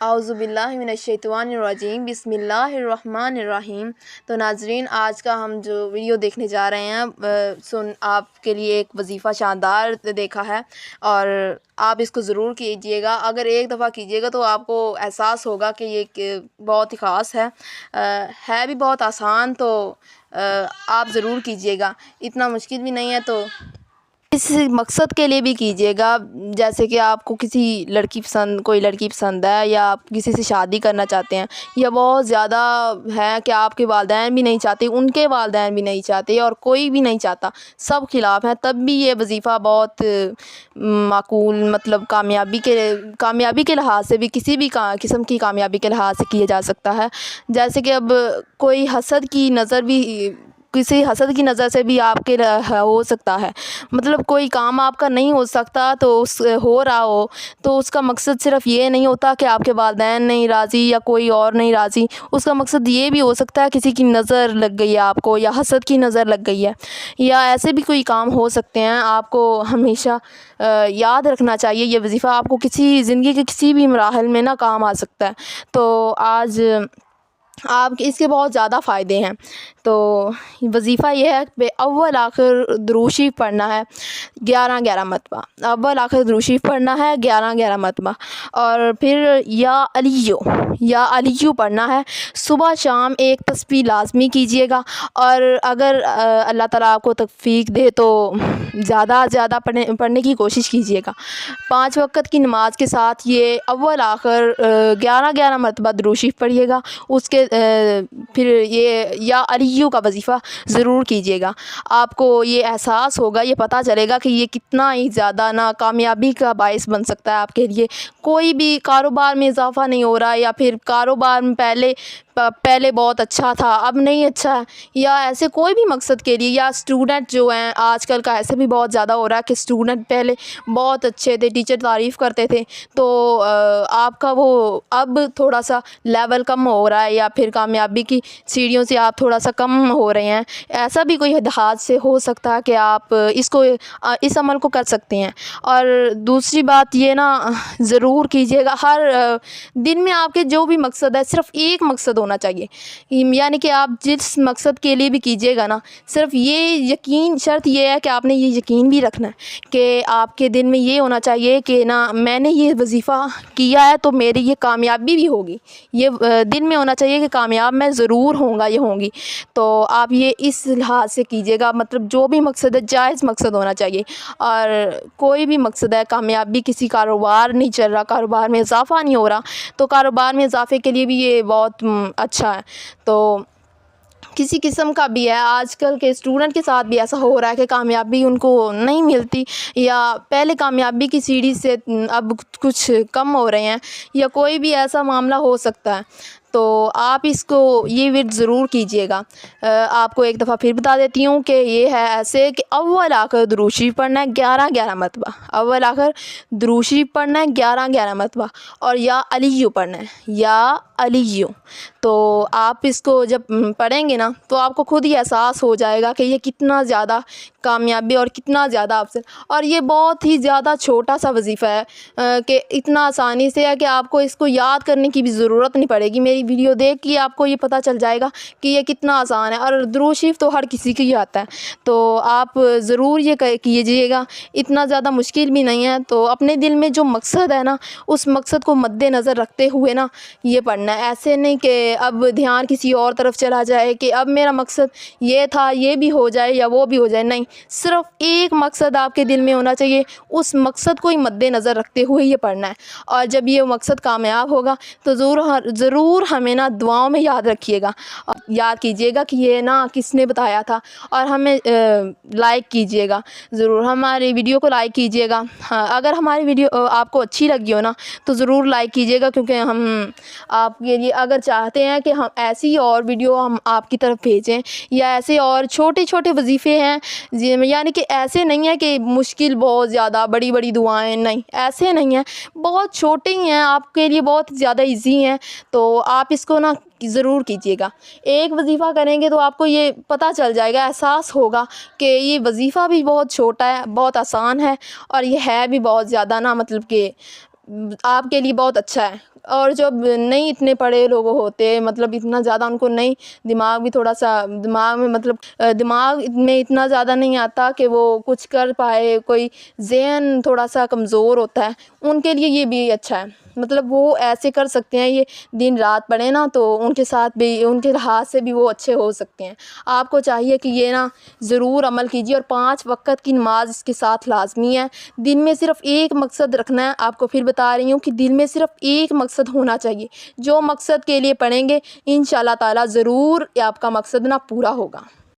औज़ुबिल्लाहिमिनश्शैतानिर्रजीम बिस्मिल्लाहिर्रहमानिर्रहीम। तो नाज़रीन, आज का हम जो वीडियो देखने जा रहे हैं आपके लिए एक वज़ीफ़ा शानदार देखा है और आप इसको ज़रूर कीजिएगा। अगर एक दफ़ा कीजिएगा तो आपको एहसास होगा कि ये बहुत ही ख़ास है भी बहुत आसान। तो आप ज़रूर कीजिएगा, इतना मुश्किल भी नहीं है। तो इस मकसद के लिए भी कीजिएगा, जैसे कि आपको कोई लड़की पसंद है या आप किसी से शादी करना चाहते हैं, या बहुत ज़्यादा है कि आपके वालिदैन भी नहीं चाहते, उनके वालिदैन भी नहीं चाहते और कोई भी नहीं चाहता, सब खिलाफ़ हैं, तब भी ये वज़ीफ़ा बहुत माकूल मतलब कामयाबी के लिहाज से भी किसी भी किस्म की कामयाबी के लिहाज से किया जा सकता है। जैसे कि अब किसी हसद की नज़र से भी आपके हो सकता है, मतलब कोई काम आपका नहीं हो सकता तो हो रहा हो तो उसका मकसद सिर्फ़ ये नहीं होता कि आपके वालिदैन नहीं राज़ी या कोई और नहीं राज़ी। उसका मकसद ये भी हो सकता है किसी की नज़र लग गई है आपको, या हसद की नज़र लग गई है, या ऐसे भी कोई काम हो सकते हैं। आपको हमेशा याद रखना चाहिए, ये वज़ीफ़ा आपको ज़िंदगी के किसी भी मराहल में ना काम आ सकता है। तो आज आप इसके बहुत ज़्यादा फ़ायदे हैं। तो वज़ीफ़ा ये है कि अव्वल आखिर दुरूद शरीफ पढ़ना है 11-11 मरतबा, अव्वल आखिर दुरूद शरीफ पढ़ना है 11-11 मरतबा, और फिर या अलिय्यु पढ़ना है। सुबह शाम एक तस्बीह लाज़मी कीजिएगा, और अगर अल्लाह ताला आपको तौफ़ीक दे तो ज़्यादा से ज़्यादा पढ़ने की कोशिश कीजिएगा। 5 वक़्त की नमाज़ के साथ ये अव्वल आखिर 11-11 मरतबा दुरूद शरीफ पढ़िएगा। उसके फिर ये या अलिय्यु का वज़ीफ़ा ज़रूर कीजिएगा। आपको ये एहसास होगा, ये पता चलेगा कि ये कितना ही ज़्यादा ना कामयाबी का बाइस बन सकता है आपके लिए। कोई भी कारोबार में इज़ाफ़ा नहीं हो रहा है, या फिर कारोबार में पहले बहुत अच्छा था अब नहीं अच्छा है, या ऐसे कोई भी मकसद के लिए, या स्टूडेंट जो हैं आजकल का ऐसे भी बहुत ज़्यादा हो रहा है कि स्टूडेंट पहले बहुत अच्छे थे, टीचर तारीफ़ करते थे, तो आपका वो अब थोड़ा सा लेवल कम हो रहा है, या फिर कामयाबी की सीढ़ियों से आप थोड़ा सा कम हो रहे हैं। ऐसा भी कोई हादसा से हो सकता है कि आप इस अमल को कर सकते हैं। और दूसरी बात ये ना ज़रूर कीजिएगा, हर दिन में आपके जो भी मकसद है सिर्फ़ एक मकसद होना चाहिए, यानी कि आप जिस मकसद के लिए भी कीजिएगा ना, सिर्फ ये शर्त ये है कि आपने ये यकीन भी रखना है कि आपके दिन में ये होना चाहिए कि ना मैंने ये वज़ीफ़ा किया है तो मेरी ये कामयाबी भी होगी, ये दिन में होना चाहिए कि कामयाब मैं ज़रूर होंगी। तो आप ये इस लिहाज से कीजिएगा, मतलब जो भी मकसद है जायज़ मकसद होना चाहिए। और कोई भी मकसद है, कामयाबी किसी कारोबार नहीं चल रहा, कारोबार में इज़ाफ़ा नहीं हो रहा, तो कारोबार में इज़ाफ़े के लिए भी ये बहुत अच्छा है। तो किसी किस्म का भी है, आजकल के स्टूडेंट के साथ भी ऐसा हो रहा है कि कामयाबी उनको नहीं मिलती, या पहले कामयाबी की सीढ़ी से अब कुछ कम हो रहे हैं, या कोई भी ऐसा मामला हो सकता है। तो आप ये विर्द ज़रूर कीजिएगा। आपको एक दफ़ा फिर बता देती हूँ कि ये है ऐसे कि अव्वल आखिर दुरूद शरीफ पढ़ना है 11-11 मरतबा, अव्वल आखिर दुरूद शरीफ पढ़ना है 11-11 मरतबा, और या अलिय्यु पढ़ना है, या अलिय्यु। तो आप इसको जब पढ़ेंगे ना तो आपको खुद ही एहसास हो जाएगा कि ये कितना ज़्यादा कामयाबी और कितना ज़्यादा अफसर, और ये बहुत ही ज़्यादा छोटा सा वज़ीफ़ा है कि इतना आसानी से है कि आपको इसको याद करने की भी ज़रूरत नहीं पड़ेगी। मेरी वीडियो देख के आपको ये पता चल जाएगा कि ये कितना आसान है, और दुरूद शरीफ तो हर किसी को ही आता है। तो आप ज़रूर ये कीजिएगा, इतना ज़्यादा मुश्किल भी नहीं है। तो अपने दिल में जो मकसद है ना, उस मकसद को मद्देनज़र रखते हुए ना ये पढ़ना है। ऐसे नहीं कि अब ध्यान किसी और तरफ चला जाए कि अब मेरा मकसद ये था, ये भी हो जाए या वो भी हो जाए, नहीं, सिर्फ़ एक मकसद आपके दिल में होना चाहिए, उस मकसद को ही मद्देनज़र रखते हुए ये पढ़ना है। और जब ये मकसद कामयाब होगा तो ज़रूर हमें ना दुआओं में याद रखिएगा, और याद कीजिएगा कि ये ना किसने बताया था, और हमें लाइक कीजिएगा, ज़रूर हमारी वीडियो को लाइक कीजिएगा। हाँ, अगर हमारी वीडियो आपको अच्छी लगी हो ना तो ज़रूर लाइक कीजिएगा, क्योंकि हम आपके लिए अगर चाहते हैं कि हम ऐसी और वीडियो हम आपकी तरफ भेजें, या ऐसे और छोटे छोटे वज़ीफ़े हैं, यानी कि ऐसे नहीं है कि मुश्किल बहुत ज़्यादा बड़ी बड़ी दुआएं, नहीं ऐसे नहीं हैं, बहुत छोटे ही हैं, आपके लिए बहुत ज़्यादा इजी हैं। तो आप इसको ना ज़रूर कीजिएगा। एक वज़ीफ़ा करेंगे तो आपको ये पता चल जाएगा, एहसास होगा कि ये वज़ीफ़ा भी बहुत छोटा है, बहुत आसान है, और ये है भी बहुत ज़्यादा ना मतलब कि आपके लिए बहुत अच्छा है। और जो नहीं इतने पढ़े लोग होते, मतलब इतना ज़्यादा उनको नहीं, दिमाग भी थोड़ा सा दिमाग में मतलब दिमाग में इतना ज़्यादा नहीं आता कि वो कुछ कर पाए, कोई ज़हन थोड़ा सा कमज़ोर होता है, उनके लिए ये भी अच्छा है। मतलब वो ऐसे कर सकते हैं, ये दिन रात पढ़ें ना तो उनके साथ भी, उनके हाथ से भी वो अच्छे हो सकते हैं। आपको चाहिए कि ये ना ज़रूर अमल कीजिए, और 5 वक़्त की नमाज़ इसके साथ लाज़मी है। दिन में सिर्फ़ एक मकसद रखना है, आपको फिर बता रही हूँ कि दिल में सिर्फ़ एक मकसद होना चाहिए। जो मकसद के लिए पढ़ेंगे इंशाअल्लाह ताला ज़रूर आपका मकसद ना पूरा होगा।